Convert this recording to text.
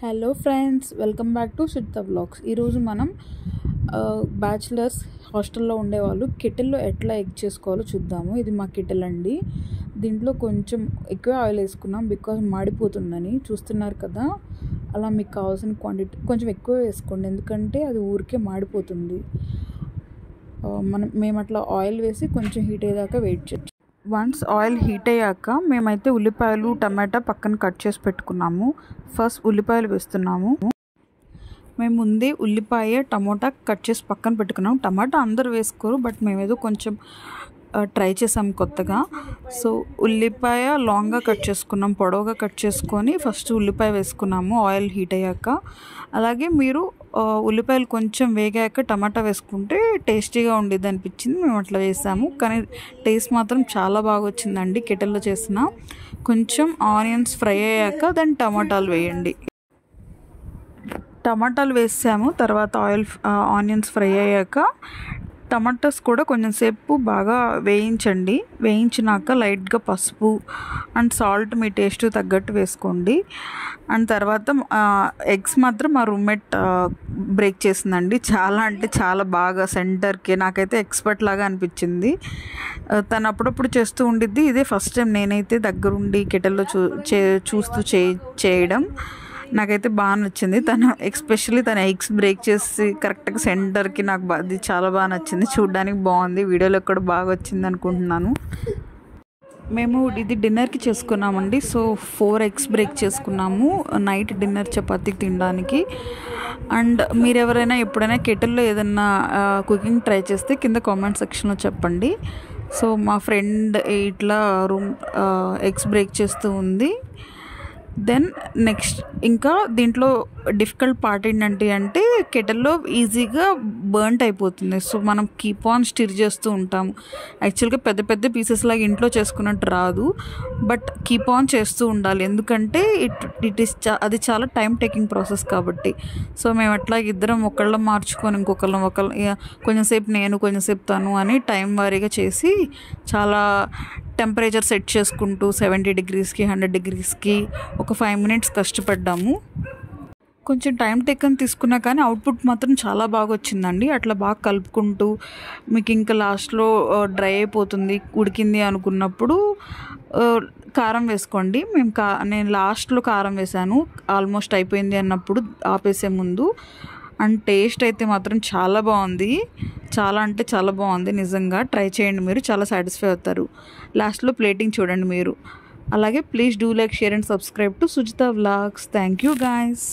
Hello friends, welcome back to Sujitha vlogs. ఈరోజు మనం bachelors హాస్టల్లో ఉండేవాళ్ళు కెటిల్లో ఎట్లా ఎగ్ చేసుకోవాలో చూద్దాము. ఇది మా కెటిల్ అండి. దీంట్లో కొంచెం ఎక్కువ ఆయిల్ వేసుకున్నాం బికాజ్ మాడిపోతుందని. చూస్తున్నారు కదా, అలా మీకు కావాల్సిన క్వాంటిటీ కొంచెం ఎక్కువ వేసుకోండి, ఎందుకంటే అది ఊరికే మాడిపోతుంది. మేము అట్లా ఆయిల్ వేసి కొంచెం హీట్ అయ్యేదాకా వెయిట్ చేయొచ్చు. వన్స్ ఆయిల్ హీట్ అయ్యాక మేమైతే ఉల్లిపాయలు టమాటా పక్కన కట్ చేసి పెట్టుకున్నాము. ఫస్ట్ ఉల్లిపాయలు వేస్తున్నాము. మేము ముందే ఉల్లిపాయ టమోటా కట్ చేసి పక్కన పెట్టుకున్నాము. టమాటా అందరూ వేసుకోరు, బట్ మేమేదో కొంచెం ట్రై చేసాం కొత్తగా. సో ఉల్లిపాయ లాంగ్గా కట్ చేసుకున్నాం, పొడవుగా కట్ చేసుకొని ఫస్ట్ ఉల్లిపాయ వేసుకున్నాము ఆయిల్ హీట్ అయ్యాక. అలాగే మీరు ఉల్లిపాయలు కొంచెం వేగాక టమాటా వేసుకుంటే టేస్టీగా ఉండేది అనిపించింది, మేము అట్లా వేసాము. కానీ టేస్ట్ మాత్రం చాలా బాగా వచ్చిందండి కెటిల్లో చేసిన. కొంచెం ఆనియన్స్ ఫ్రై అయ్యాక దాన్ని టమాటాలు వేయండి. టమాటాలు వేసాము, తర్వాత ఆనియన్స్ ఫ్రై అయ్యాక టమాటాస్ కూడా కొంచెం సేపు బాగా వేయించండి. వేయించినాక లైట్గా పసుపు అండ్ సాల్ట్ మీ టేస్ట్ తగ్గట్టు వేసుకోండి. అండ్ తర్వాత ఎగ్స్ మాత్రం మా రూమ్మేట్ బ్రేక్ చేసిందండి. చాలా అంటే చాలా బాగా సెంటర్కి, నాకైతే ఎక్స్పర్ట్ లాగా అనిపించింది. తను అప్పుడప్పుడు చేస్తూ ఉండిద్ది, ఇదే ఫస్ట్ టైం నేనైతే దగ్గరుండి కెటిల్లో చూస్తూ చేయడం. నాకైతే బాగా నచ్చింది. ఎస్పెషల్లీ తన ఎగ్స్ బ్రేక్ చేసి కరెక్ట్గా సెంటర్కి, నాకు అది చాలా బాగా నచ్చింది. చూడడానికి బాగుంది, వీడియోలో కూడా బాగా వచ్చింది అనుకుంటున్నాను. మేము ఇది డిన్నర్కి చేసుకున్నామండి. సో 4 ఎగ్స్ బ్రేక్ చేసుకున్నాము నైట్ డిన్నర్ చపాతీకి తినడానికి. అండ్ మీరు ఎవరైనా ఎప్పుడైనా కెటిల్లో ఏదైనా కుకింగ్ ట్రై చేస్తే కింద కామెంట్ సెక్షన్లో చెప్పండి. సో మా ఫ్రెండ్ ఇట్లా ఎగ్స్ బ్రేక్ చేస్తూ ఉంది. దెన్ నెక్స్ట్ ఇంకా దీంట్లో డిఫికల్ట్ పార్ట్ ఏంటంటే కెటిల్లో ఈజీగా బర్న్ట్ అయిపోతుంది. సో మనం కీప్ ఆన్ స్టిర్ చేస్తూ ఉంటాము. యాక్చువల్గా పెద్ద పెద్ద పీసెస్ లాగా ఇంట్లో చేసుకున్నట్టు రాదు, బట్ కీప్ ఆన్ చేస్తూ ఉండాలి, ఎందుకంటే అది చాలా టైం టేకింగ్ ప్రాసెస్ కాబట్టి. సో మేము అట్లా ఇద్దరం ఒకళ్ళం మార్చుకొని ఇంకొకళ్ళం కొంచెంసేపు నేను కొంచెంసేపు తను అని టైం వారీగా చేసి చాలా టెంపరేచర్ సెట్ చేసుకుంటూ 70 degreesకి 100 degreesకి ఒక 5 minutes కష్టపడ్డాము. కొంచెం టైం టేకన్ తీసుకున్నా కానీ అవుట్పుట్ మాత్రం చాలా బాగా వచ్చిందండి. అట్లా బాగా కలుపుకుంటూ మీకు ఇంకా లాస్ట్లో డ్రై అయిపోతుంది ఉడికింది అనుకున్నప్పుడు కారం వేసుకోండి. నేను లాస్ట్లో కారం వేసాను, ఆల్మోస్ట్ అయిపోయింది అన్నప్పుడు ఆపేసే ముందు. అండ్ టేస్ట్ అయితే మాత్రం చాలా బాగుంది, చాలా అంటే చాలా బాగుంది. నిజంగా ట్రై చేయండి, మీరు చాలా సాటిస్ఫై అవుతారు. లాస్ట్లో ప్లేటింగ్ చూడండి మీరు. అలాగే please do like, share and subscribe to Sujitha vlogs. Thank you guys.